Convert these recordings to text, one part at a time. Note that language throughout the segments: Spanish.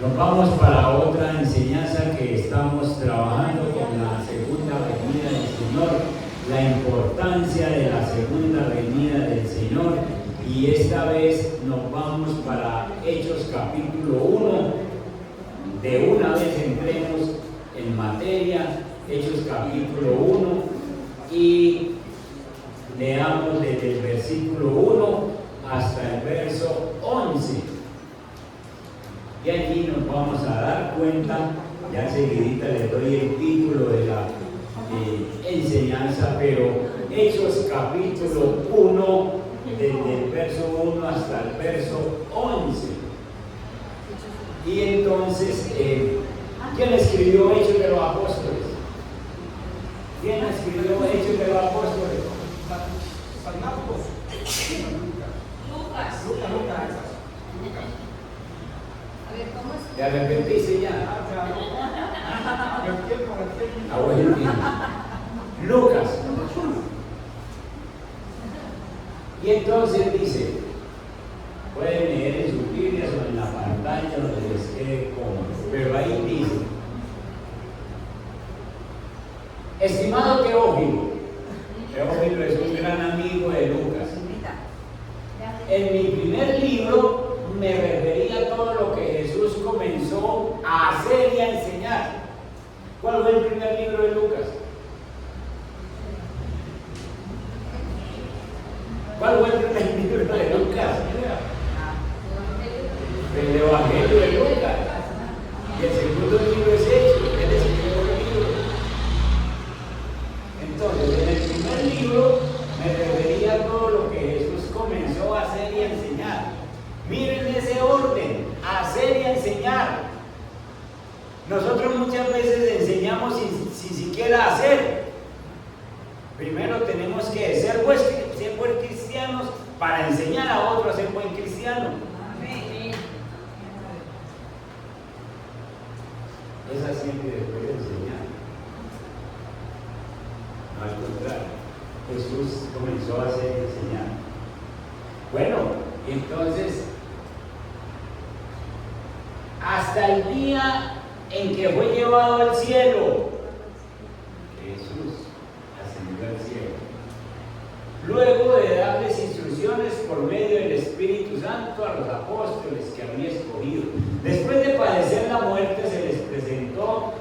Nos vamos para otra enseñanza que estamos trabajando con la segunda venida del Señor, la importancia de la segunda venida del Señor, y esta vez nos vamos para Hechos capítulo 1. De una vez entremos en materia, Hechos capítulo 1, y leamos desde el versículo 1 hasta el verso 11. Y aquí nos vamos a dar cuenta, ya enseguidita les doy el título de la enseñanza, pero Hechos capítulo 1, desde el verso 1 hasta el verso 11. Y entonces, ¿quién escribió Hechos de los Apóstoles? ¿Quién escribió Hechos de los Apóstoles? Lucas. ¿Te arrepentiste ya? Lucas. Y entonces dice, pueden leer en sus Biblias o en la pantalla donde les quede cómodo, pero ahí dice: estimado Teófilo es un gran amigo de Lucas. En mi primer libro me refería a todo lo que Jesús comenzó a hacer y a enseñar. ¿Cuál fue el primer libro de Lucas? ¿Cuál fue el primer libro de Lucas? El Evangelio de Lucas. Y el segundo libro es Hechos. Él escribió el libro. Entonces, en el primer libro me refería a todo lo que Jesús comenzó a hacer y a enseñar. Miren ese orden: hacer y enseñar. Nosotros muchas veces enseñamos sin siquiera hacer. Primero tenemos que ser buen cristianos para enseñar a otros a ser buen cristiano. Amén. Es así que después de enseñar. No, al contrario, Jesús comenzó a hacer y enseñar. Bueno, entonces, hasta el día en que fue llevado al cielo, Jesús ascendió al cielo, luego de darles instrucciones por medio del Espíritu Santo a los apóstoles que había escogido. Después de padecer la muerte, se les presentó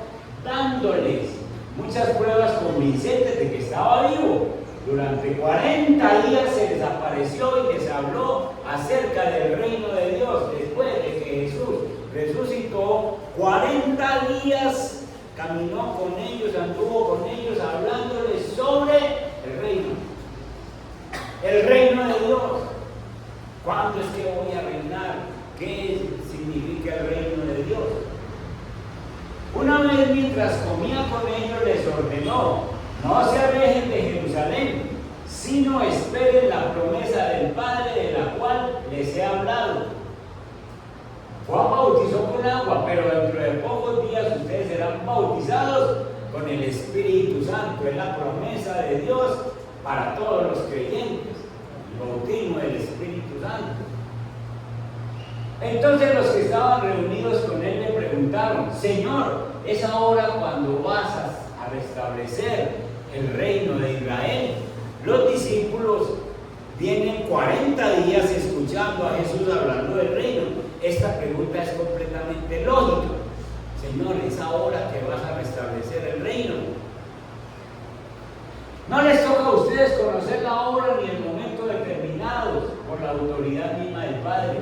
dándoles muchas pruebas convincentes de que estaba vivo. Durante 40 días se les apareció y les habló acerca del reino de Dios. Después de que Jesús resucitó, 40 días caminó con ellos, anduvo con ellos, hablándoles sobre el reino de Dios. ¿Cuándo es que voy a reinar? ¿Qué significa el reino de Dios? Una vez, mientras comía con ellos, les ordenó: no se alejen de Jerusalén, sino esperen la promesa del Padre, de la cual les he hablado. Juan bautizó con agua, pero dentro de pocos días ustedes serán bautizados con el Espíritu Santo. Es la promesa de Dios para todos los creyentes, el bautismo del Espíritu Santo. Entonces los que estaban reunidos con él le preguntaron: Señor, ¿es ahora cuando vas a restablecer el reino de Israel? Los discípulos vienen 40 días escuchando a Jesús hablando del reino. Esta pregunta es completamente lógica. Señor, ¿es ahora que vas a restablecer el reino? No les toca a ustedes conocer la hora ni el momento determinados por la autoridad misma del Padre,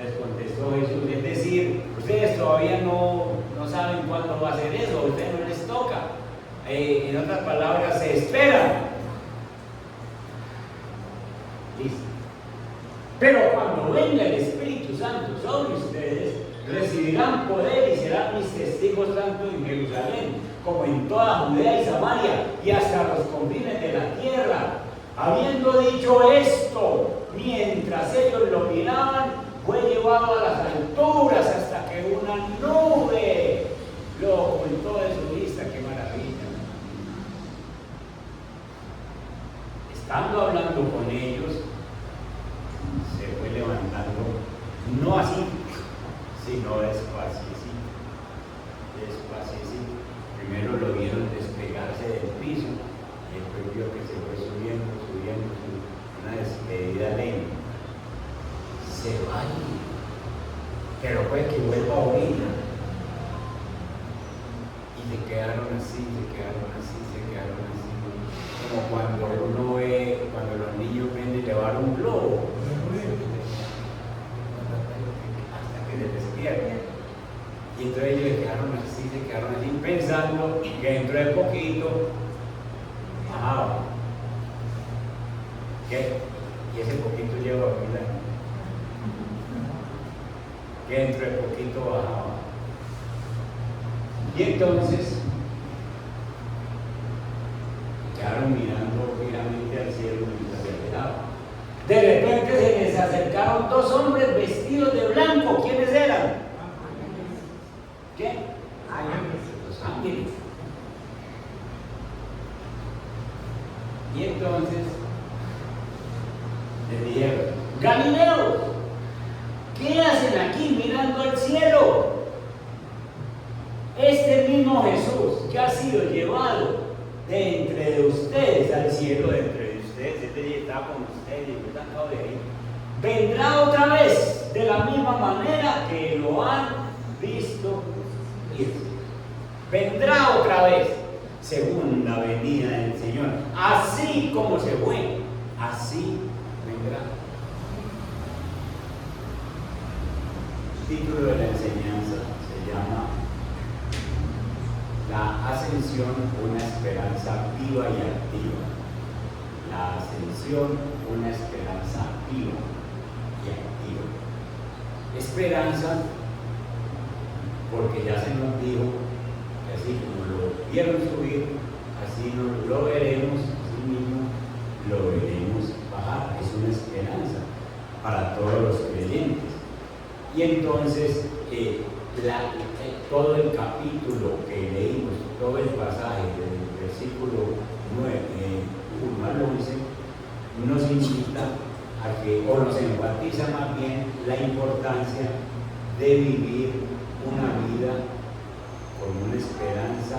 les contestó Jesús. Es decir, ustedes todavía no saben cuándo va a ser eso, a ustedes no les toca. En otras palabras, se esperan. Listo. Pero cuando venga el Espíritu Santo sobre ustedes, recibirán poder y serán mis testigos tanto en Jerusalén como en toda Judea y Samaria y hasta los confines de la tierra. Habiendo dicho esto, mientras ellos lo miraban, fue llevado a las alturas hasta que una nube lo ocultó de su vista. ¡Qué maravilla! Estando hablando con ellos, se fue levantando, no así, sino despaciecito, despaciecito. Primero lo vieron despegarse del piso, y después vio que se fue subiendo, una despedida lenta. Se va ahí, pero fue que vuelva a oír. Y se quedaron así, como cuando uno ve, cuando los niños ven llevar un globo, hasta que se despierten. Y entonces ellos se quedaron así, pensando que dentro de poquito bajaba. ¿Qué? Y ese poquito lleva 1000 años. Que dentro de poquito bajaba. Y entonces quedaron mirando fijamente al cielo mientras se alejaban. De repente se les acercaron 2 hombres vestidos de blanco. ¿Quiénes eran? ¿Qué? Los ángeles. Y entonces les dijeron: Galileos, ¿qué hacen aquí mirando al cielo? Este mismo Jesús que ha sido llevado de entre de ustedes al cielo, de entre de ustedes, este está con ustedes, yo acabo de ahí, vendrá otra vez de la misma manera que lo han visto ir. Vendrá otra vez, segunda venida del Señor, así como se fue, así vendrá. El título de la enseñanza se llama La ascensión, una esperanza viva y activa. La ascensión, una esperanza viva y activa. Esperanza, porque ya se nos dijo que así como lo vieron subir, así nos lo veremos, así mismo lo veremos bajar. Es una esperanza para todos los creyentes. Y entonces, todo el capítulo que leímos, todo el pasaje del versículo 9, 1 al 11, nos invita a que, o nos enfatiza más bien la importancia de vivir una vida con una esperanza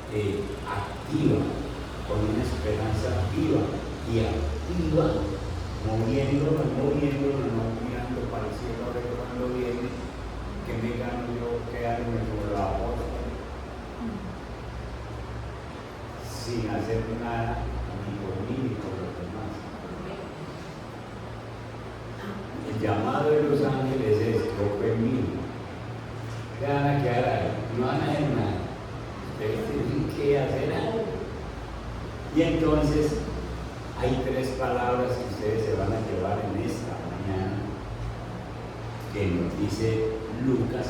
activa, con una esperanza viva y activa, moviéndonos, no mirando para el cielo, a ver cuando viene, que me gano yo, quedarme como los apóstoles, sin hacer nada, ni por mí ni por los demás. El llamado de los ángeles es: yo fue mío. ¿Qué van a quedar ahí? No van a hacer nada. Ustedes tienen que hacer algo. Y entonces hay 3 palabras que ustedes se van a llevar en esta mañana, que nos dice Lucas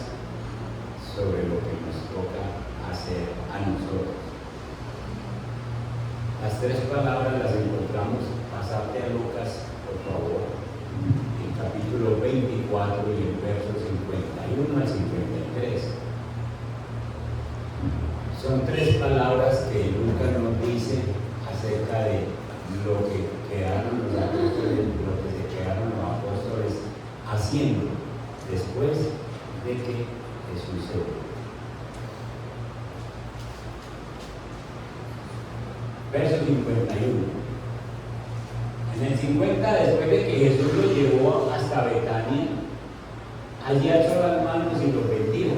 sobre lo que nos toca hacer a nosotros. Las 3 palabras las encontramos, pasarte a Lucas, por favor, en capítulo 24 y el verso 51 al 53. Son 3 palabras que Lucas nos dice acerca de lo que quedaron los apóstoles, lo que se quedaron los apóstoles haciendo después de que Jesús se fue. Verso 51. En el 50, después de que Jesús lo llevó hasta Betania, allí alzó las manos y los bendijo.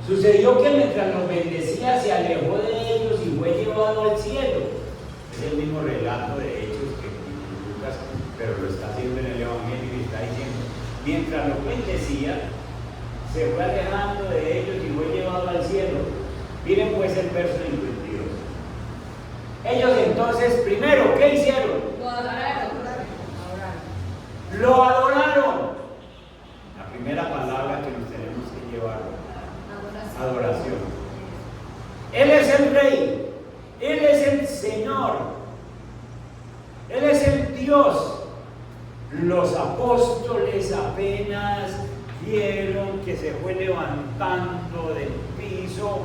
Sucedió que mientras los bendecía, se alejó de ellos y fue llevado al cielo. Es el mismo relato de Hechos que Lucas, pero lo está haciendo en el Evangelio y está diciendo: mientras los bendecía, se fue alejando de ellos y fue llevado al cielo. Miren pues el verso 52. Ellos entonces, primero, ¿qué hicieron? Lo adoraron. La primera palabra que nos tenemos que llevar: adoración. Él es el Rey, Él es el Señor, Él es el Dios. Los apóstoles apenas vieron que se fue levantando del piso,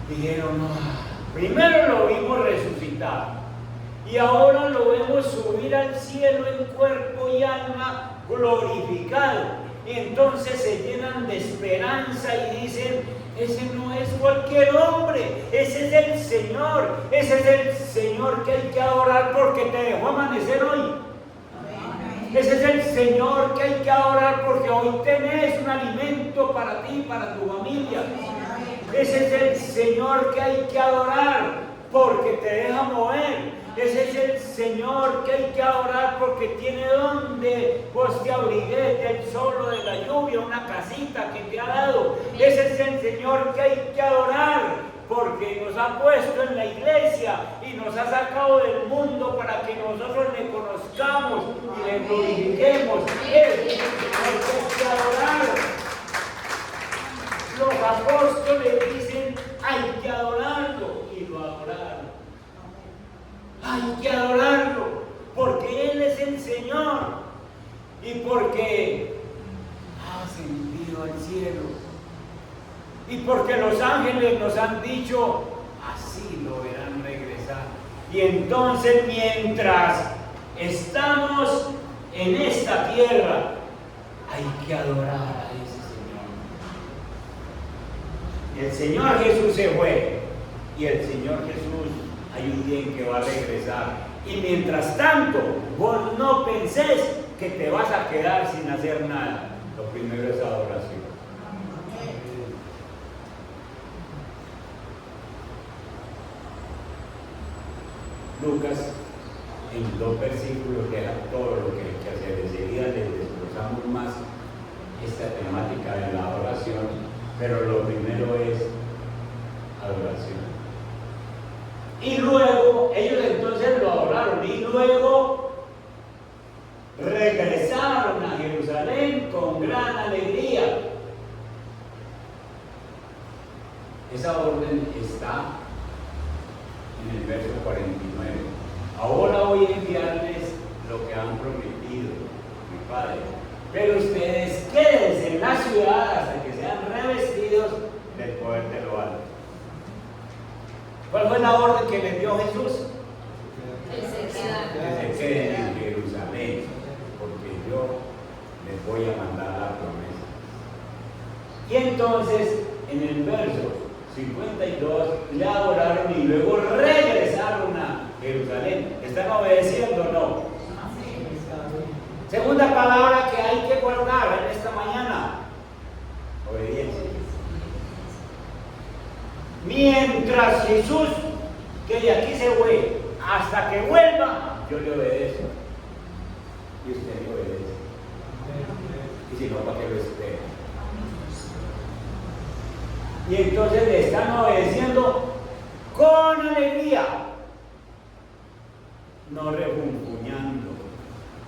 dijeron: primero lo vimos resucitar y ahora lo vemos subir al cielo en cuerpo y alma glorificado. y entonces se llenan de esperanza y dicen, ese no es cualquier hombre, ese es el Señor, ese es el Señor que hay que adorar porque te dejó amanecer hoy. Ese es el Señor que hay que adorar porque hoy tenés un alimento para ti y para tu familia. Ese es el Señor que hay que adorar porque te deja mover. Ese es el Señor que hay que adorar porque tiene donde vos te abrigues del sol o de la lluvia, una casita que te ha dado. Ese es el Señor que hay que adorar porque nos ha puesto en la iglesia y nos ha sacado del mundo para que nosotros le conozcamos y le glorifiquemos. Ese es el Señor que hay que adorar. Los apóstoles dicen, hay que adorarlo, y lo adoraron. Hay que adorarlo, porque Él es el Señor y porque ha ascendido al cielo y porque los ángeles nos han dicho, así lo verán regresar. Y entonces, mientras estamos en esta tierra, hay que adorar a ese Señor. El Señor Jesús se fue y el Señor Jesús hay un día en que va a regresar. Y mientras tanto, vos no pensés que te vas a quedar sin hacer nada. Lo primero es adoración. Lucas, en 2 versículos, deja todo lo que hay que hacer. Enseguida les desglosamos más esta temática de la adoración, pero lo primero es adoración. Y luego, ellos entonces lo adoraron y luego regresaron a Jerusalén con gran alegría. Esa orden está en el verso 49. Ahora voy a enviarles lo que han prometido mi Padre, pero ustedes quédense en la ciudad hasta que sean revestidos del poder de lo alto. ¿Cuál fue la orden que les dio Jesús? Que se queden en Jerusalén, porque yo les voy a mandar la promesa. Y entonces, en el verso 52, le adoraron y luego regresaron a Jerusalén. ¿Están obedeciendo o no? Segunda palabra que hay que guardar en esta mañana: obediencia. Mientras Jesús, que de aquí se fue, hasta que vuelva, yo le obedezco. Y usted le obedece. Y si no, ¿para qué lo espera? Y entonces le están obedeciendo con alegría, no refunfuñando,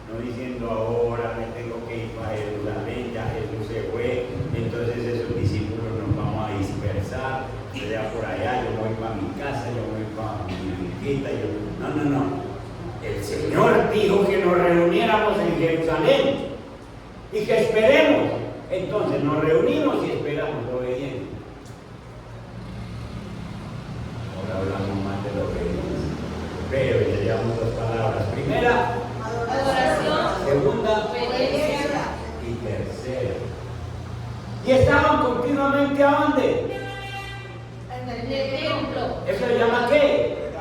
no diciendo ahora me tengo que ir para Jerusalén, ya Jesús se fue, entonces esos discípulos nos vamos a dispersar, ya por allá, yo voy para mi casa, yo voy para mi hijita, no. El Señor dijo que nos reuniéramos en Jerusalén y que esperemos. Entonces nos reunimos y esperamos obedientes. Ahora hablamos más de lo que pero ya llevamos 2 palabras. Primera, adoración. Segunda, obediencia. Y tercera. Y estaban continuamente ¿a dónde? En el templo. ¿Eso se llama qué?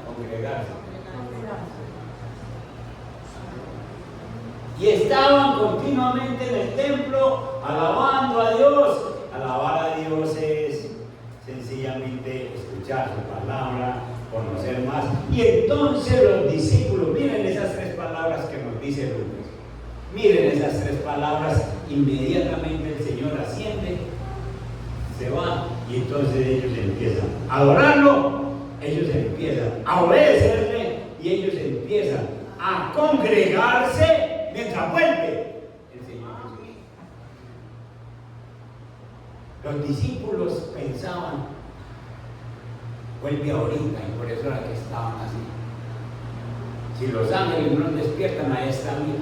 Congregarse. Y estaban continuamente en el templo alabando a Dios. Alabar a Dios es sencillamente escuchar su palabra, conocer más. Y entonces los discípulos, miren esas 3 palabras que nos dice Lucas. Miren esas 3 palabras, inmediatamente el Señor asciende, se va, y entonces ellos empiezan a adorarlo, ellos empiezan a obedecerle, y ellos empiezan a congregarse mientras vuelve el Señor Jesús. Los discípulos pensaban, vuelve ahorita, y por eso era que estaban así. Si los ángeles no nos despiertan, ahí está bien.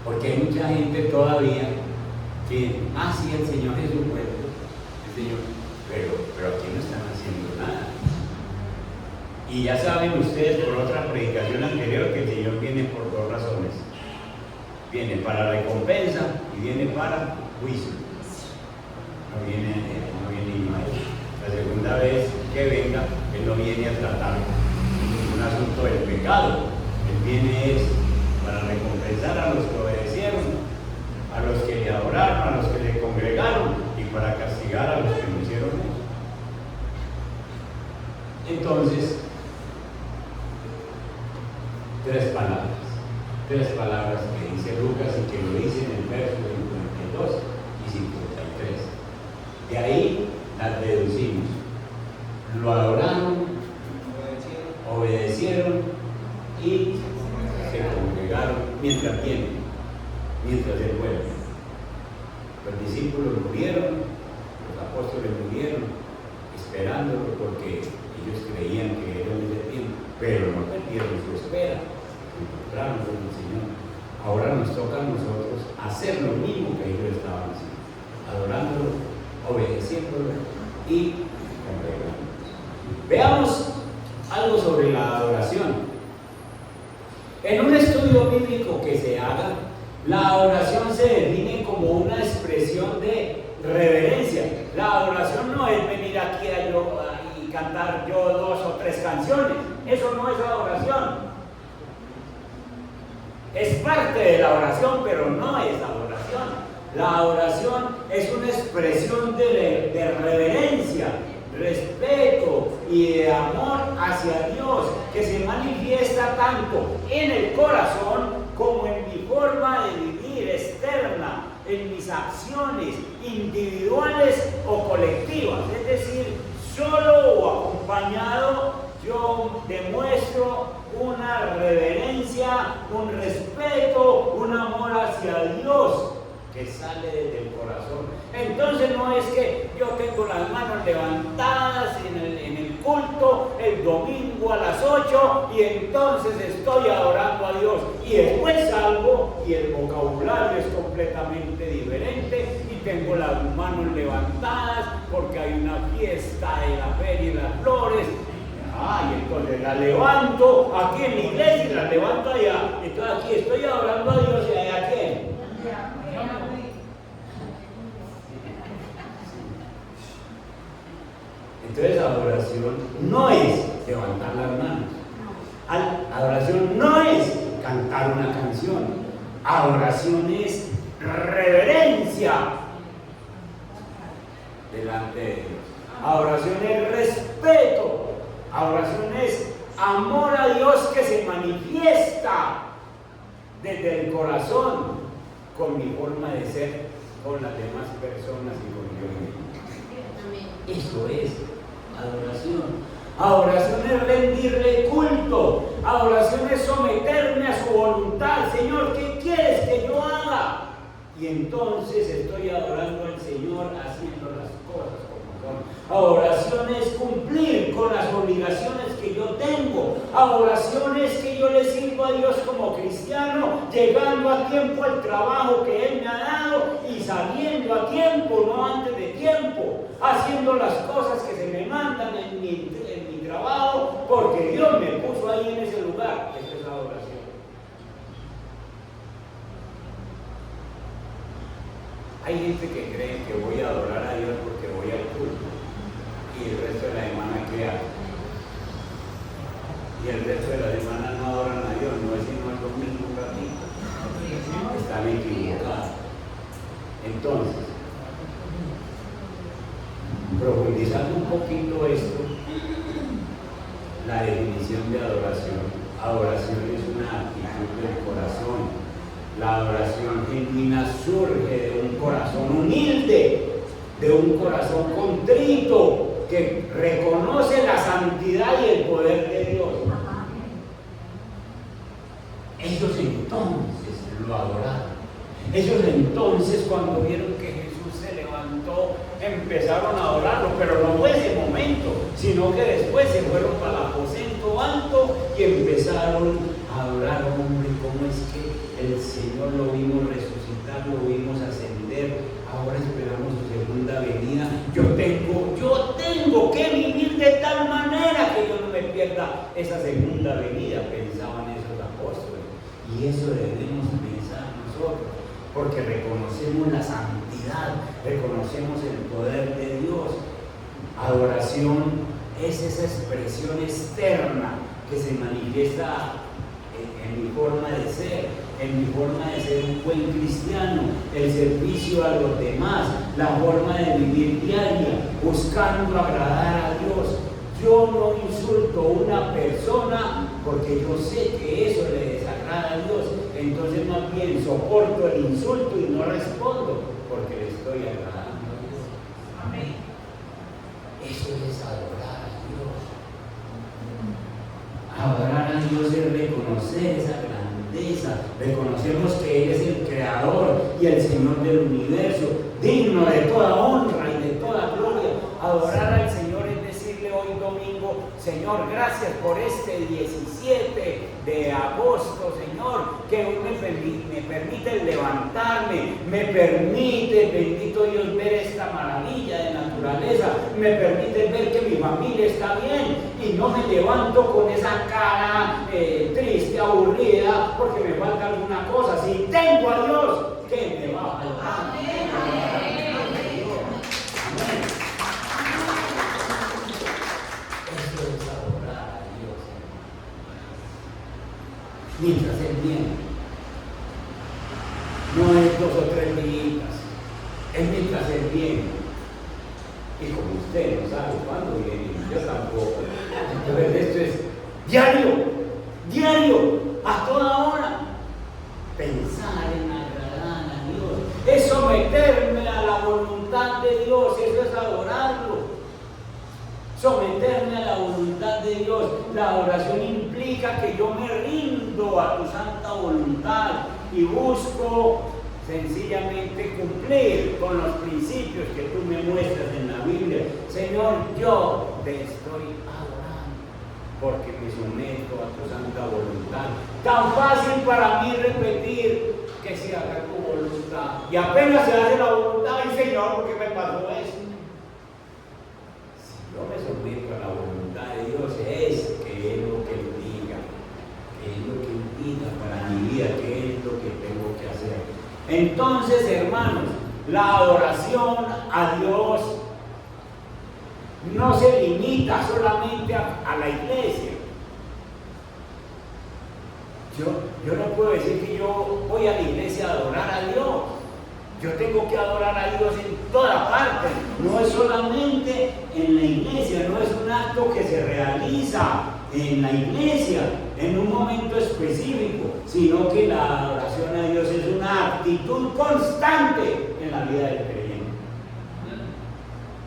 Porque hay mucha gente todavía que, sí, el Señor Jesús vuelve, el Señor, pero aquí no están haciendo nada. Y ya saben ustedes por otra predicación anterior que el Señor viene por 2 razones: Viene para recompensa y viene para juicio. No viene igual. La segunda vez que venga, Él no viene a tratar un asunto del pecado. Él viene para recompensar a los que obedecieron, a los que le adoraron, a los que le congregaron, y para castigar a los que no hicieron eso. Entonces, tres palabras que dice Lucas y que lo dice en el verso 52 y 53. De ahí las deducimos. Lo adoraron, obedecieron y se congregaron mientras el pueblo. Los discípulos murieron, los apóstoles murieron, esperándolo porque ellos creían que era en ese tiempo, pero no perdieron su espera, encontraron con el Señor. Ahora nos toca a nosotros hacer lo mismo que ellos estaban haciendo, adorándolo, obedeciéndolo y congregándonos. Veamos algo sobre la adoración. En un estudio bíblico que se haga, la adoración se define como una expresión de reverencia. La adoración no es venir aquí y cantar yo 2 o 3 canciones. Eso no es adoración. Es parte de la oración, pero no es adoración. La adoración es una expresión de reverencia, respeto y de amor hacia Dios, que se manifiesta tanto en el corazón como en mi forma de vivir externa, en mis acciones individuales o colectivas. Es decir, solo o acompañado, yo demuestro una reverencia, un respeto, un amor hacia Dios que sale desde el corazón. Entonces no es que yo tengo las manos levantadas en el culto el domingo a las 8 y entonces estoy adorando a Dios y después salgo y el vocabulario es completamente diferente y tengo las manos levantadas porque hay una fiesta de la feria y las flores. Y entonces la levanto aquí en la iglesia y la levanto allá. Entonces aquí estoy adorando a Dios y allá ¿a quién? Entonces adoración no es levantar las manos. Adoración no es cantar una canción. Adoración es reverencia delante de Dios. Adoración es respeto. Adoración es amor a Dios que se manifiesta desde el corazón con mi forma de ser, con las demás personas y con Dios mismo. Eso es adoración. Adoración es rendirle culto. Adoración es someterme a su voluntad. Señor, ¿qué quieres que yo haga? Y entonces estoy adorando al Señor haciendo las cosas como son. Adoración es cumplir con las obligaciones que yo tengo. Adoración es que yo le sirvo a Dios como cristiano, llegando a tiempo al trabajo que Él me ha dado y saliendo a tiempo, no antes de tiempo, haciendo las cosas que se me mandan en mi trabajo, porque Dios me puso ahí en ese lugar. Eso es adoración. Hay gente que cree que voy a adorar a Dios porque voy al culto y el resto de la semana ¿qué hago? Y el resto de la semana no adoran a Dios, no es sino el domingo un ratito. Están equivocados. Entonces, profundizando un poquito esto, la definición de adoración. Adoración es una actitud del corazón. La adoración genuina surge de un corazón humilde, de un corazón contrito que reconoce la santidad y el poder de Dios. Ellos entonces lo adoraron. Ellos entonces, cuando vieron que Jesús se levantó, empezaron a adorarlo, pero no fue ese momento, sino que después se fueron para el aposento alto y empezaron a adorar. Hombre, ¿cómo es que el Señor lo vimos resucitar, lo vimos ascender, ahora esperamos su segunda venida? Yo tengo que vivir de tal manera que yo no me pierda esa segunda venida, pensaban esos apóstoles. Y eso debemos pensar realizar nosotros, porque reconocemos la santidad, reconocemos el poder de Dios. Adoración es esa expresión externa que se manifiesta en mi forma de ser, en mi forma de ser un buen cristiano, el servicio a los demás, la forma de vivir diaria, buscando agradar a Dios. Yo no insulto a una persona porque yo sé que eso le desagrada a Dios, entonces más bien soporto el insulto y no respondo porque le estoy agradando a Dios. Amén. Eso es adorar a Dios. Adorar a Dios es reconocer esa grandeza, reconocemos que Él es el creador y el Señor del universo, digno de toda honra y de toda gloria. Adorar al Señor es decirle hoy domingo: Señor, gracias por este 17 de agosto, Señor, que hoy me permite levantarme, me permite, bendito Dios, ver esta maravilla de naturaleza, me permite ver que mi familia está bien y no me levanto con esa cara triste, aburrida, porque me falta alguna cosa. Si tengo a Dios, ¿qué me va a faltar? Mientras Él viene, no es 2 o 3 días, es mientras Él viene. Y como usted no sabe cuándo viene, yo tampoco. Entonces esto es diario, a toda hora. Pensar en agradar a Dios, es someterme a la voluntad de Dios, eso es adorarlo. Someterme a la voluntad de Dios. La adoración implica que yo me rindo a tu santa voluntad y busco sencillamente cumplir con los principios que tú me muestras en la Biblia. Señor, yo te estoy adorando porque me someto a tu santa voluntad. Tan fácil para mí repetir que se haga tu voluntad. Y apenas se hace la voluntad, y Señor, ¿por qué me pasó eso? Yo me someto a la voluntad de Dios, es que es lo que Él diga, que es lo que Él diga para mi vida, que es lo que tengo que hacer. Entonces, hermanos, la adoración a Dios no se limita solamente a la iglesia. Yo no puedo decir que yo voy a la iglesia a adorar a Dios. Yo tengo que adorar a Dios en toda parte, no es solamente en la iglesia, no es un acto que se realiza en la iglesia en un momento específico, sino que la adoración a Dios es una actitud constante en la vida del creyente.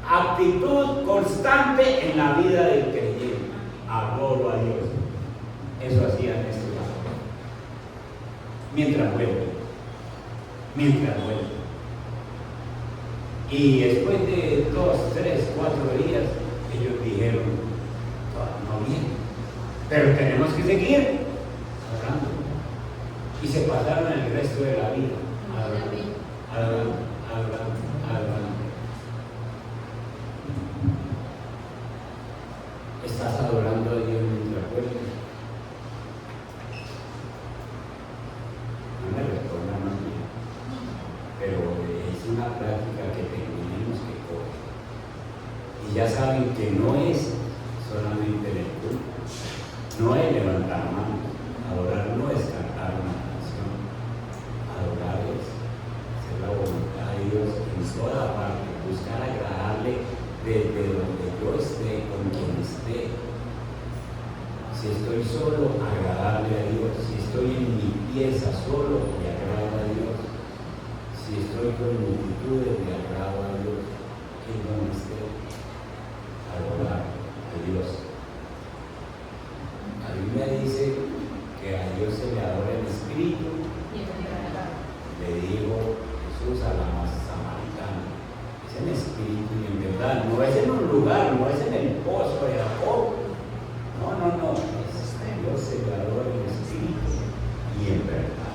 Actitud constante en la vida del creyente. Adoro a Dios. Eso hacía en este caso. Mientras vuelve. Y después de 2, 3, 4 días, ellos dijeron: no viene, pero tenemos que seguir adorando. Y se pasaron el resto de la vida adorando. ¿Estás adorando a Dios mientras vuelves? No me responda más bien, pero es una práctica que tenemos que coger. Y ya saben que no es solamente el culto, no es levantar manos. Adorar no es cantar una canción. Adorar es hacer la voluntad de Dios en toda parte, buscar agradarle desde donde yo esté, con quien esté. Si estoy solo, agradarle a Dios. Si estoy en mi pieza solo, le agrado a Dios. Si estoy con multitudes, le agrado a Dios. En donde esté, adorar a Dios. La Biblia dice que a Dios se le adora en espíritu. Le dijo Jesús a la samaritana: es en espíritu y en verdad, no es en un lugar, no es en el pozo de Jacob. No, Dios se le adora en espíritu y en verdad.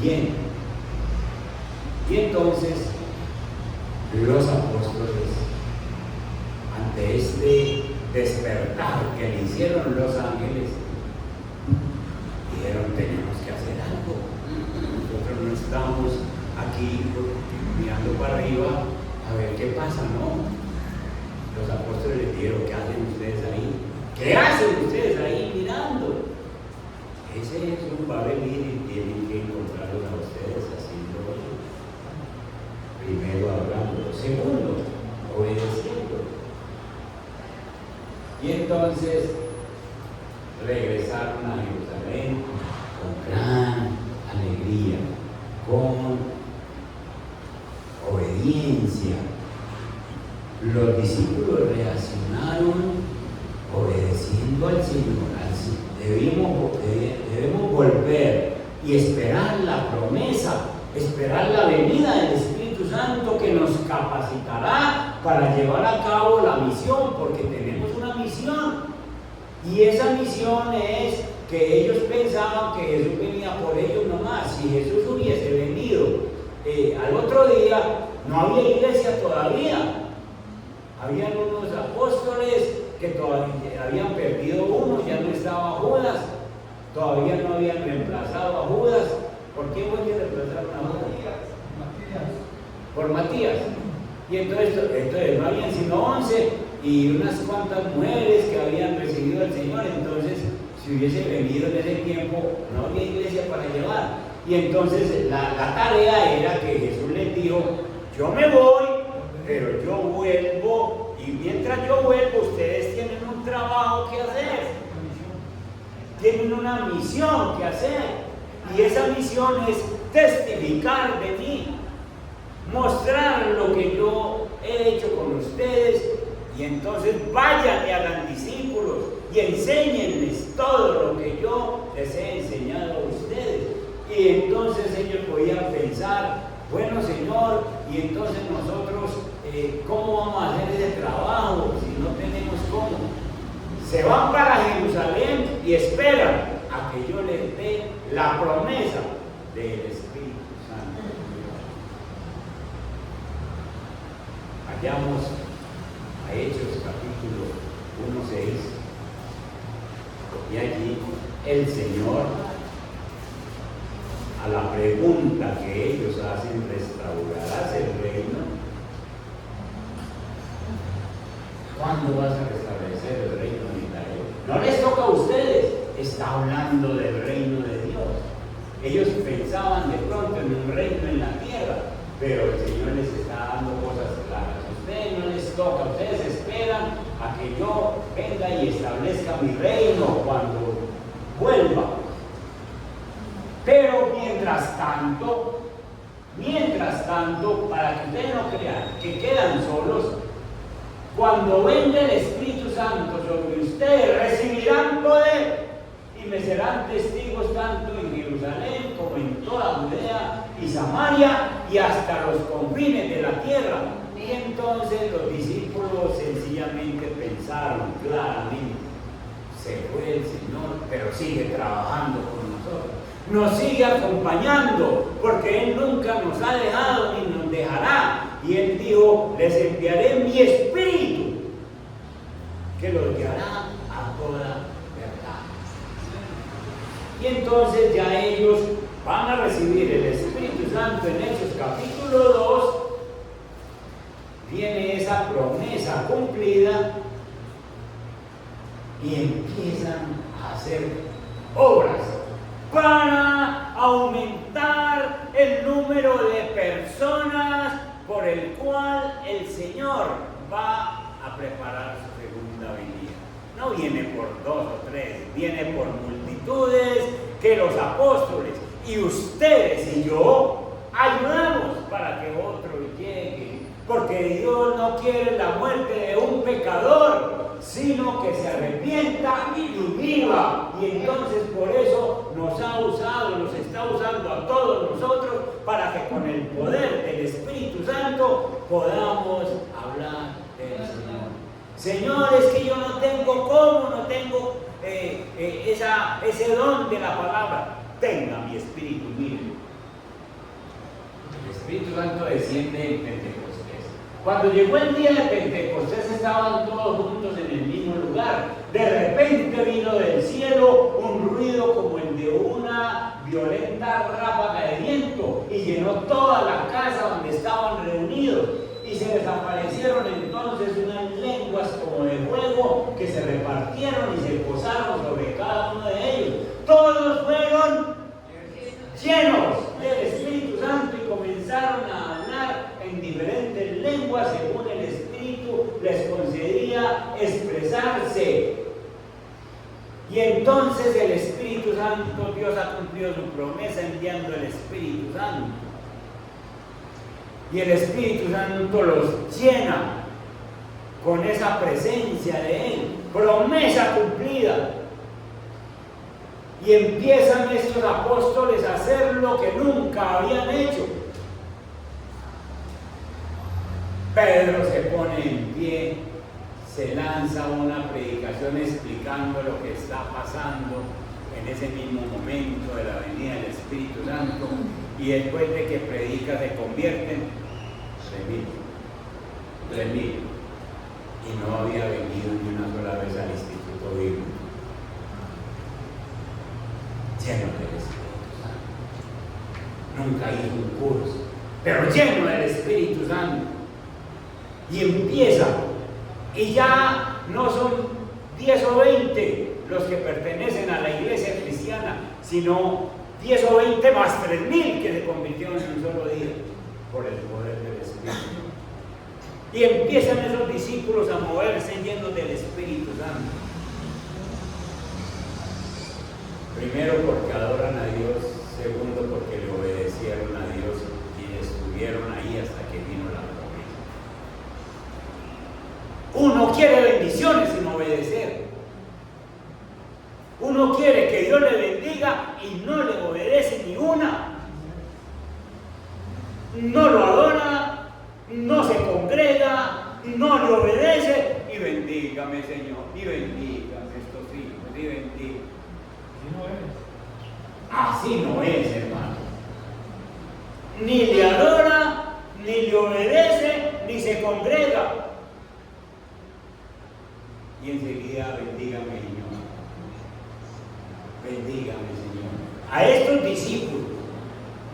Bien. Y entonces los apóstoles, ante este despertar que le hicieron los ángeles, dijeron: tenemos que hacer algo. estamos aquí mirando para arriba a ver qué pasa, ¿no? Los apóstoles les dijeron, ¿qué hacen ustedes ahí? ¿Qué hacen ustedes ahí mirando? Ese Jesús va a venir y tienen que encontrarlos a ustedes haciendo eso. Primero hablando, segundo, obedeciendo. Y entonces regresaron a Jerusalén con gran alegría, con obediencia. Los discípulos reaccionaron obedeciendo al Señor. Debemos volver y esperar la promesa, esperar la venida del Espíritu Santo que nos capacitará para llevar a cabo la misión, porque tenemos una misión. Y esa misión es que ellos pensaban que Jesús venía por ellos nomás. Si Jesús hubiese venido al otro día, no había iglesia todavía. Habían unos apóstoles que todavía habían perdido uno, ya no estaba Judas, todavía no habían reemplazado a Judas. ¿Por quién fue que reemplazaron a Judas? Por Matías. Y entonces no habían sino 11 y unas cuantas mujeres que habían recibido al Señor. Entonces, si hubiese venido en ese tiempo, no había iglesia para llevar. Y entonces la tarea era que Jesús les dijo, yo me voy, pero yo vuelvo, y mientras yo vuelvo, ustedes tienen un trabajo que hacer, tienen una misión que hacer, y esa misión es testificar de mí, mostrar lo que yo he hecho con ustedes, y entonces vayan y hagan discípulos, y enséñenles todo lo que yo les he enseñado a ustedes. Y entonces ellos podían pensar, bueno Señor, y entonces nosotros, ¿cómo vamos a hacer ese trabajo si no tenemos cómo? Se van para Jerusalén y esperan a que yo les dé la promesa del Espíritu Santo. Vayamos a Hechos capítulo 1:6, y allí el Señor, a la pregunta que ellos hacen, ¿restaurarás el reino? ¿Cuándo vas a restablecer el reino de Israel? No les toca a ustedes, está hablando del reino de Dios. Ellos pensaban de pronto en un reino en la tierra, pero el Señor les está dando cosas claras. A ustedes no les toca, ustedes esperan a que yo venga y establezca mi reino cuando vuelva. Pero mientras tanto, para que ustedes no crean que quedan solos, cuando venga el Espíritu Santo sobre ustedes, recibirán poder y me serán testigos tanto en Jerusalén como en toda Judea y Samaria y hasta los confines de la tierra. Y entonces los discípulos sencillamente pensaron claramente, se fue el Señor, pero sigue trabajando con nosotros. Nos sigue acompañando, porque Él nunca nos ha dejado ni nos dejará. Y Él dijo, les enviaré mi Espíritu, que los guiará a toda verdad. Y entonces ya ellos van a recibir el Espíritu Santo. En Hechos capítulo 2 viene esa promesa cumplida y empiezan a hacer obras para aumentar el número de personas por el cual el Señor va a preparar su segunda venida. No viene por 2 o 3, viene por multitudes que los apóstoles y ustedes y yo ayudamos para que otro llegue. Porque Dios no quiere la muerte de un pecador, sino que se arrepienta y viva. Y entonces por eso nos ha usado, nos está usando a todos nosotros para que con el poder del Espíritu Santo podamos hablar del Señor. Señor, es que yo no tengo cómo, no tengo ese don de la palabra. Tenga mi Espíritu, mire. El Espíritu Santo desciende en Pentecostés. Cuando llegó el día de Pentecostés estaban todos juntos en el mismo lugar. De repente vino del cielo un ruido como el de una violenta ráfaga de viento y llenó toda la casa donde estaban reunidos. Y se les aparecieron entonces unas lenguas como de fuego que se repartieron y se posaron sobre cada uno de ellos. Todos fueron llenos del Espíritu Santo y comenzaron a hablar en diferentes lenguas según el Espíritu les concedía expresarse. Y entonces el Espíritu Santo, Dios ha cumplido su promesa enviando el Espíritu Santo. Y el Espíritu Santo los llena con esa presencia de Él, promesa cumplida. Y empiezan estos apóstoles a hacer lo que nunca habían hecho. Pedro se pone en pie, se lanza una predicación explicando lo que está pasando en ese mismo momento de la venida del Espíritu Santo, y después de que predica se convierten 3.000, y no había venido ni una sola vez al Instituto Bíblico. Lleno del Espíritu Santo. Nunca hizo un curso, pero lleno del Espíritu Santo. Y empieza, y ya no son 10 o 20 los que pertenecen a la iglesia cristiana, sino 10 o 20 más 3.000 que se convirtieron en un solo día por el poder del Espíritu. Y empiezan esos discípulos a moverse llenos del Espíritu Santo. Primero porque adoran a Dios, segundo porque le obedecieron a Dios y estuvieron ahí hasta que vino la promesa. Uno quiere bendiciones sin obedecer. Uno quiere que Dios le bendiga y no le obedece ni una. No lo adora, no se congrega, no le obedece, y bendígame, Señor, y bendígame estos hijos, y bendígame. Así no es, hermano. Ni le adora, ni le obedece, ni se congrega. Y enseguida, bendígame, Señor. Bendígame, Señor. A estos discípulos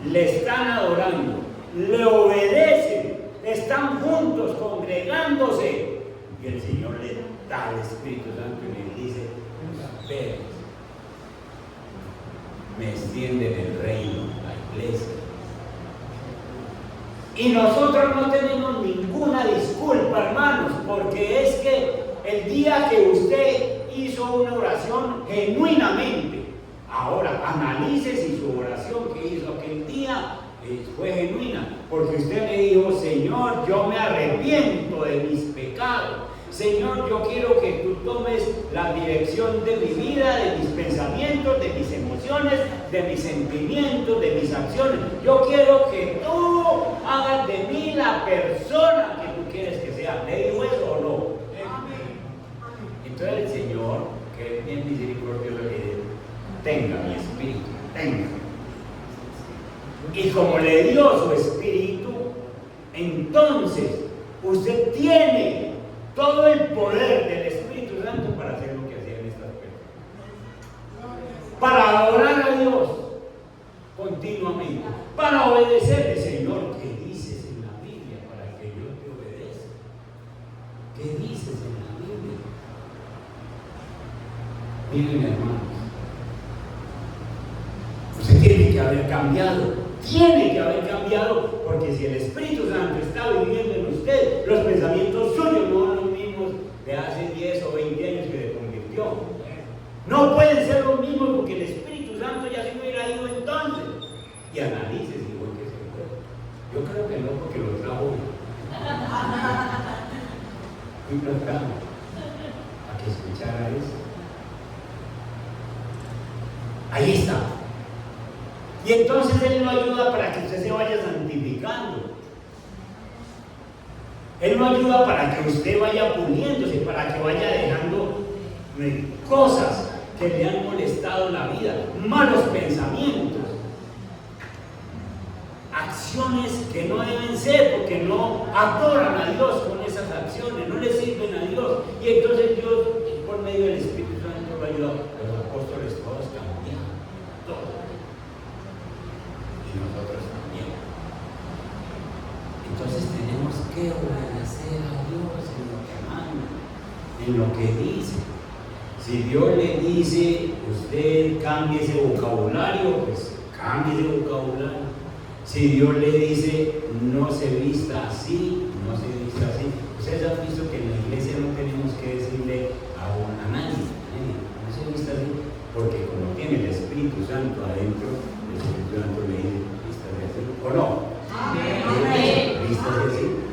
le están adorando, le obedecen, están juntos, congregándose, y el Señor les da el Espíritu Santo y les dice: ustedes me extienden el reino, la iglesia. Y nosotros no tenemos ninguna disculpa, hermanos, porque es que el día que usted hizo una oración genuinamente, ahora analice si su oración que hizo aquel día fue genuina, porque usted le dijo: Señor, yo me arrepiento de mis pecados. Señor, yo quiero que tú tomes la dirección de mi vida, de mis pensamientos, de mis emociones, de mis sentimientos, de mis acciones. Yo quiero que tú hagas de mí la persona que tú quieres que sea. ¿Le dijo eso o no? Amén. Entonces el Señor, que es bien misericordioso, le dice: tenga mi espíritu, tenga. Y como le dio su espíritu, entonces usted tiene todo el poder del Espíritu Santo para hacer lo que hacían estas personas, para adorar a Dios continuamente, para obedecerle. Señor, ¿qué dices en la Biblia para que yo te obedezca? ¿Qué dices en la Biblia? Miren, hermanos, usted tiene que haber cambiado. Tiene que haber cambiado, porque si el Espíritu Santo está viviendo en usted, los pensamientos suyos no son los mismos de hace 10 o 20 años que se convirtió. No pueden ser los mismos, porque el Espíritu Santo ya se hubiera ido entonces. Y analice si fue que se fue. Yo creo que no, porque lo trajo y lo trajo a que escuchara eso. Ahí está. Y entonces Él lo ayuda para que usted se vaya santificando. Él lo ayuda para que usted vaya puliéndose, para que vaya dejando cosas que le han molestado la vida, malos pensamientos, acciones que no deben ser, porque no adoran a Dios con esas acciones, no le sirven a Dios. Y entonces Dios, por medio del Espíritu Santo, lo ayuda. Los apóstoles todos cambiaron, todos. que obedecer a Dios en lo que manda, en lo que dice. Si Dios le dice, usted cambie ese vocabulario, pues cambie ese vocabulario. Si Dios le dice, no se vista así, no se vista así. Ustedes han visto que en la iglesia no tenemos que decirle a nadie, no se vista así, porque como tiene el Espíritu Santo adentro, el Espíritu Santo le dice, vístase así, ¿o no? Amén. Vístase así.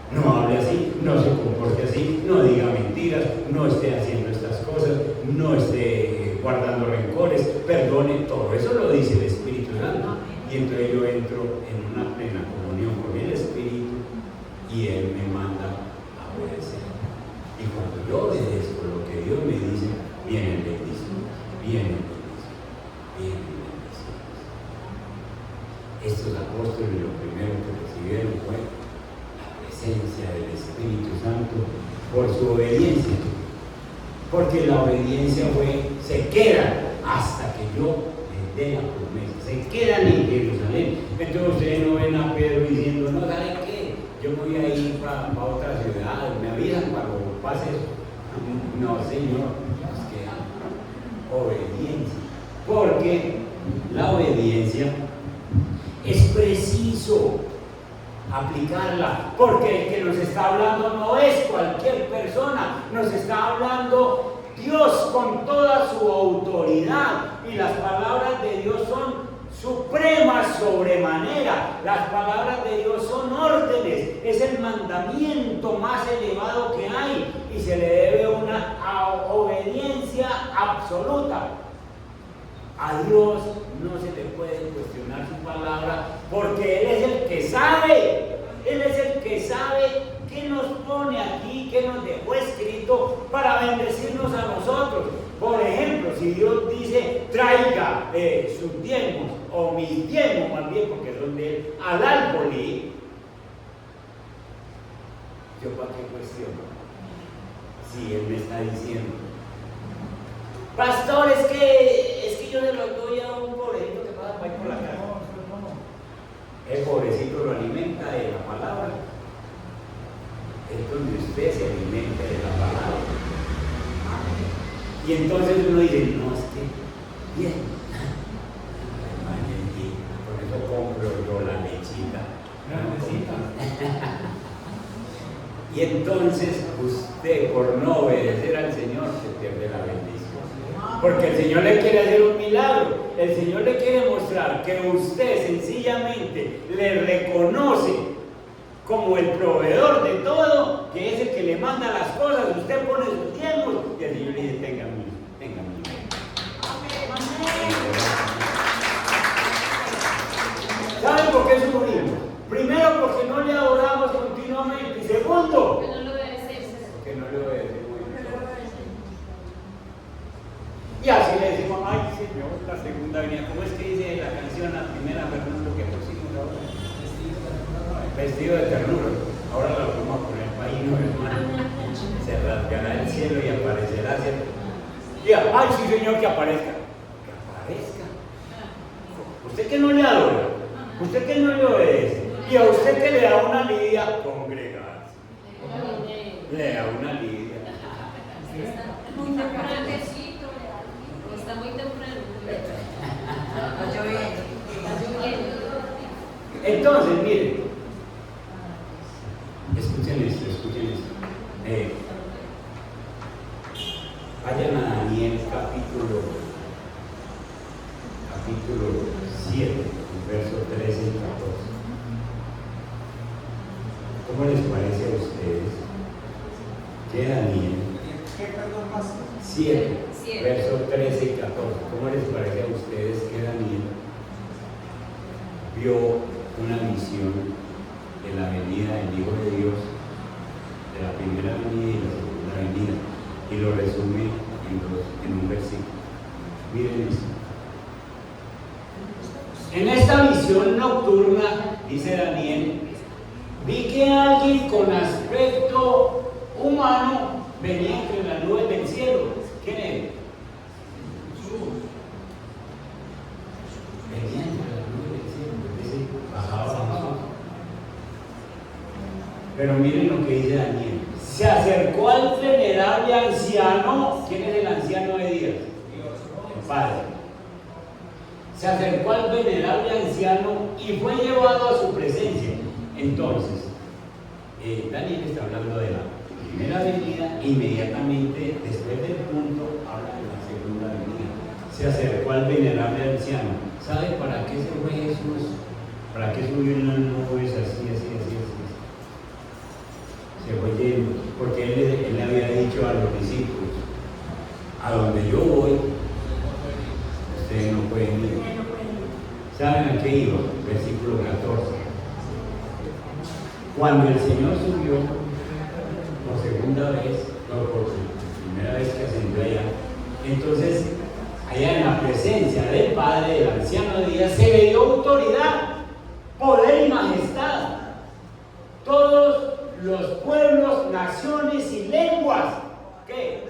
No hable así, no se comporte así, no diga mentiras, no esté haciendo estas cosas, no esté guardando rencores, perdone, todo eso lo dice el Espíritu Santo. Y entonces yo entro en una plena comunión con el Espíritu y Él me manda a obedecer. Y cuando yo obedezco lo que Dios me dice, viene bendición, viene bendición, viene bendición. Estos apóstoles lo primero que recibieron fue la presencia del Espíritu Santo por su obediencia. Porque la obediencia se queda hasta que yo les dé la promesa. Se quedan en Jerusalén. Entonces ustedes no ven a Pedro diciendo, no, ¿saben qué? Yo voy a ir para otra ciudad, me avisan cuando pase eso. No, Señor, nos quedamos. Obediencia. Porque la obediencia es preciso aplicarla, porque el que nos está hablando no es cualquier persona, nos está hablando Dios con toda su autoridad, y las palabras de Dios son supremas sobremanera. Las palabras de Dios son órdenes, es el mandamiento más elevado que hay, y se le debe una obediencia absoluta. A Dios no se le puede cuestionar su palabra, porque Él es el que sabe. Él es el que sabe qué nos pone aquí, qué nos dejó escrito para bendecirnos a nosotros. Por ejemplo, si Dios dice, traiga sus diezmos, o mis diezmos más bien, porque son de Él, al árbol, ¿yo para qué cuestiono? Si Él me está diciendo, pastor, es que yo se lo doy a un pobrecito que pasa por ahí por la casa. El pobrecito lo alimenta de la palabra. Es donde usted se alimenta de la palabra. Y entonces uno dice, no, es que, bien, por eso compro yo la lechita. Y entonces usted, por no obedecer al Señor, se pierde la bendición. Porque el Señor le quiere hacer un milagro. El Señor le quiere mostrar que usted sencillamente le reconoce como el proveedor de todo, que es el que le manda las cosas. Usted pone sus diezmos y el Señor le dice, tenga mi. ¿Saben por qué sufrimos? Primero, porque no le adoramos continuamente. Y segundo, porque no le obedecemos. Y así le decimos, ay Señor, la segunda venida. ¿Cómo es que dice la canción, la primera, Fernando, que pusimos ahora? Vestido de ternura. Ahora la vamos a poner ahí, no, hermano. Se rasgará el cielo y aparecerá, ¿cierto? Diga, ay sí Señor, que aparezca. Que aparezca. Usted que no le adora, usted que no le obedece, y a usted que le da una lidia, congregarse. Le da una lidia. Está muy temprano. Entonces, miren, escuchen esto. Vayan a Daniel capítulo 7, versos 13 y 14. ¿Cómo les parece a ustedes que Daniel 7, versos 13 y 14, ¿cómo les parece a ustedes que Daniel vio una visión de la venida del Hijo de Dios, de la primera venida y la segunda venida, y lo resume en un versículo? Miren esto. En esta visión nocturna, dice Daniel, vi que alguien con aspecto humano venía entre las nubes del cielo. ¿Quién es? Jesús. Venía entre las nubes del cielo, bajaba Jesús. Pero miren lo que dice Daniel. Se acercó al venerable anciano. ¿Quién es el anciano de días? El Padre. Se acercó al venerable anciano y fue llevado a su presencia. Entonces, Daniel está hablando de la primera venida, inmediatamente después del punto habla de la segunda venida. Se acercó al venerable anciano. ¿Sabe para qué se fue Jesús? ¿Para qué subió en las nubes así? Se fue yendo, porque él le había dicho a los discípulos: a donde yo voy, ustedes no pueden ir. ¿Saben a qué iba? Versículo 14. Cuando el Señor subió por segunda vez, no por primera vez que ascendió allá, entonces allá en la presencia del Padre, del anciano de días, se le dio autoridad, poder y majestad. Todos los pueblos, naciones y lenguas, ¿qué?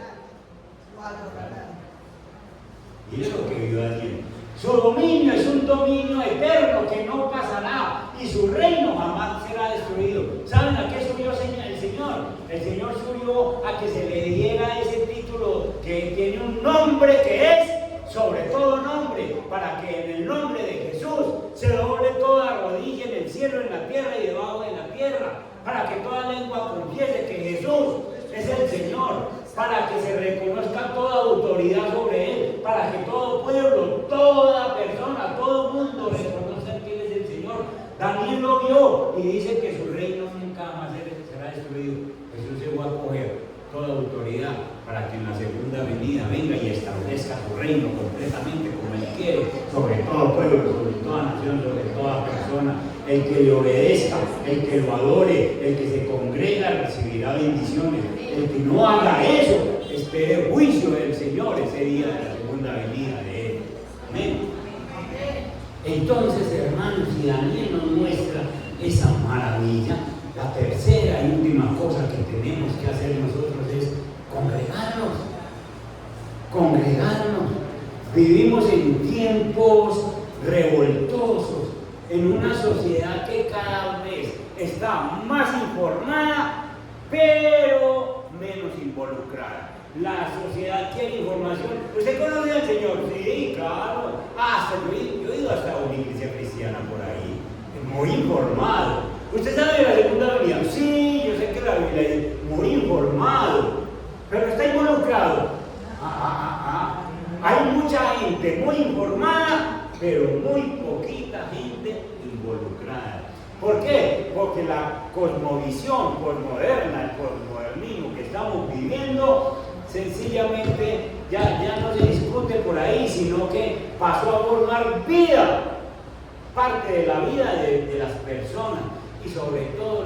Miren lo que vio Daniel. Su dominio es un dominio eterno que no pasará y su reino jamás será destruido. ¿Saben a qué subió el Señor? El Señor subió a que se le diera ese título que tiene un nombre que es sobre todo nombre, para que en el nombre de Jesús se doble toda rodilla en el cielo, en la tierra y debajo de la tierra, para que toda lengua confiese que Jesús es el Señor, para que se reconozca toda autoridad sobre Él, para que todo pueblo, toda persona, todo mundo reconozca que Él es el Señor. Daniel lo vio y dice que su reino nunca más será destruido. Jesús se va a coger toda autoridad para que en la segunda venida venga y establezca su reino completamente como Él quiere, sobre todo pueblo, sobre toda nación, sobre toda persona. El que le obedezca, el que lo adore, el que se congrega recibirá bendiciones. El que no haga eso, espere juicio del Señor ese día de la segunda venida de Él. Amén. Entonces, hermanos, si Daniel nos muestra esa maravilla, la tercera y última cosa que tenemos que hacer nosotros es congregarnos. Vivimos en tiempos revoltosos, en una sociedad que cada vez está más informada, pero menos involucrada. La sociedad quiere información. ¿Usted conoce al Señor? Sí, claro. Yo he ido hasta una iglesia cristiana por ahí, muy informado. ¿Usted sabe de la segunda venida? Sí, yo sé que la Biblia dice muy informado, pero está involucrado. Hay mucha gente muy informada, pero muy poquita gente involucrada. ¿Por qué? Porque la cosmovisión posmoderna, el posmodernismo que estamos viviendo, sencillamente ya no se discute por ahí, sino que pasó a formar parte de la vida de las personas y sobre todo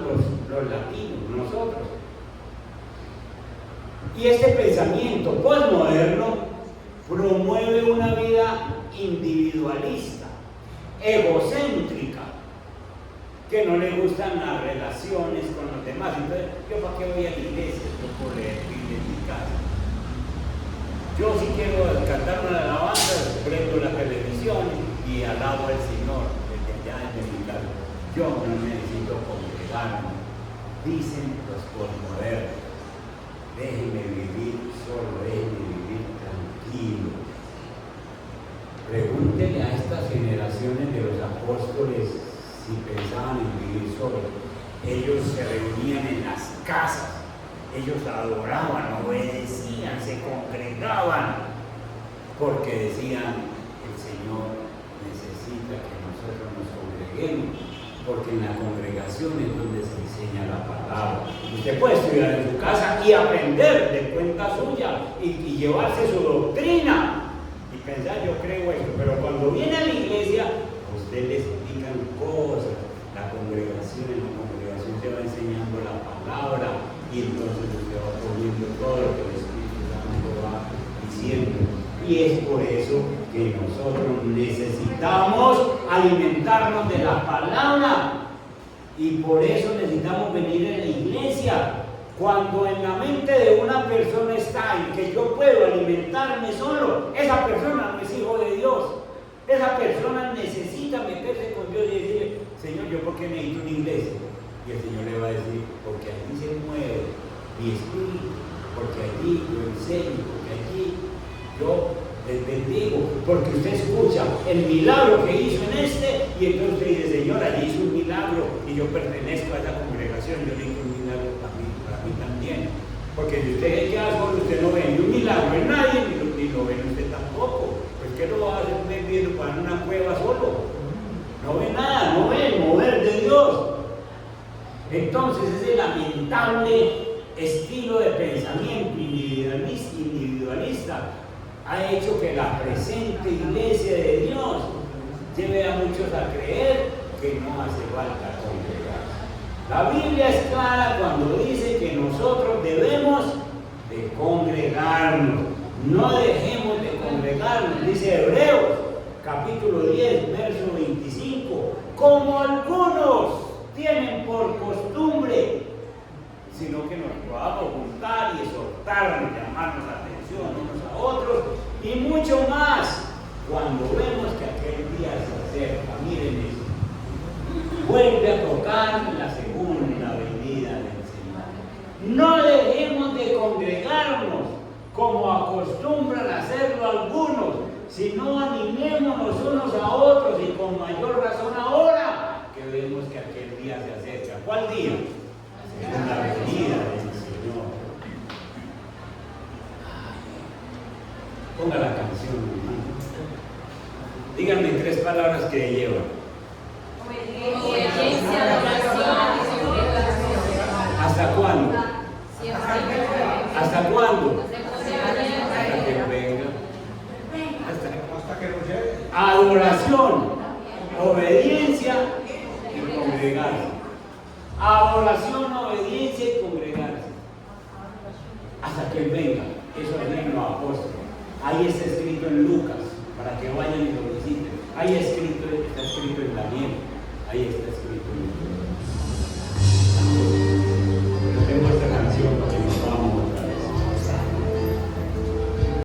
los latinos, nosotros. Y este pensamiento posmoderno promueve una vida individualista, egocéntrica, que no le gustan las relaciones con los demás. Entonces, ¿yo para qué voy a la iglesia? Yo por leer Biblia en mi casa. Yo si quiero cantar una alabanza, prendo la televisión y alabo al Señor desde allá desde mi casa. Yo no necesito congregarme. Dicen los posmodernos: déjenme vivir solo, déjenme vivir tranquilo. Pregúntele a estas generaciones de los apóstoles si pensaban en vivir solos. Ellos se reunían en las casas, ellos adoraban, obedecían, se congregaban, porque decían: el Señor necesita que nosotros nos congreguemos, porque en la congregación es donde se enseña la palabra. Usted puede estudiar en su casa y aprender de cuenta suya y llevarse su doctrina y pensar: yo creo esto, pero cuando viene a la iglesia, usted le explican cosas. En la congregación se va enseñando la palabra y entonces usted va poniendo todo lo que el Espíritu Santo va diciendo. Y es por eso que nosotros necesitamos alimentarnos de la palabra y por eso necesitamos venir a la iglesia. Cuando en la mente de una persona está en que yo puedo alimentarme solo, esa persona no es hijo de Dios. Esa persona necesita meterse con Dios y decirle: Señor, ¿yo por qué necesito una iglesia? Y el Señor le va a decir, porque allí se mueve mi espíritu, porque allí yo enseño, porque allí yo les bendigo, porque usted escucha el milagro que hizo en este, y entonces usted dice, Señor, allí hizo un milagro y yo pertenezco a esa congregación, yo le hice un milagro para mí también. Porque si usted queda solo, usted no ve ni un milagro en nadie, ni lo ve en usted tampoco. Pues ¿qué lo va a hacer viendo para una cueva solo? No ve nada, no ve el mover de Dios. Entonces ese lamentable estilo de pensamiento individualista ha hecho que la presente iglesia de Dios lleve a muchos a creer que no hace falta congregarse. La Biblia es clara cuando dice que nosotros debemos de congregarnos. No dejemos de congregarnos, dice Hebreos capítulo 10, verso 25, como algunos tienen por costumbre, sino que nos podamos juntar y exhortarnos, llamarnos la atención unos a otros, y mucho más cuando vemos que aquel día se acerca. Miren eso, vuelve a tocar la segunda venida del Señor. No dejemos de congregarnos como acostumbran a hacerlo algunos, sino animémonos unos a otros, y con mayor razón ahora que vemos que aquel día se acerca. ¿Cuál día? La segunda venida del Señor. Ponga la canción, hermano. Díganme 3 palabras que llevan. Obediencia, adoración y congregación. ¿Hasta cuándo? ¿Hasta cuándo? Hasta que venga. Hasta que nos llegue. Adoración, obediencia y congregarse. Adoración, obediencia y congregarse. Hasta que Él venga. Eso es en los apóstoles. Ahí está escrito en Lucas, para que vayan y lo visiten. Ahí está escrito en Daniel. Ahí está escrito en Lucas.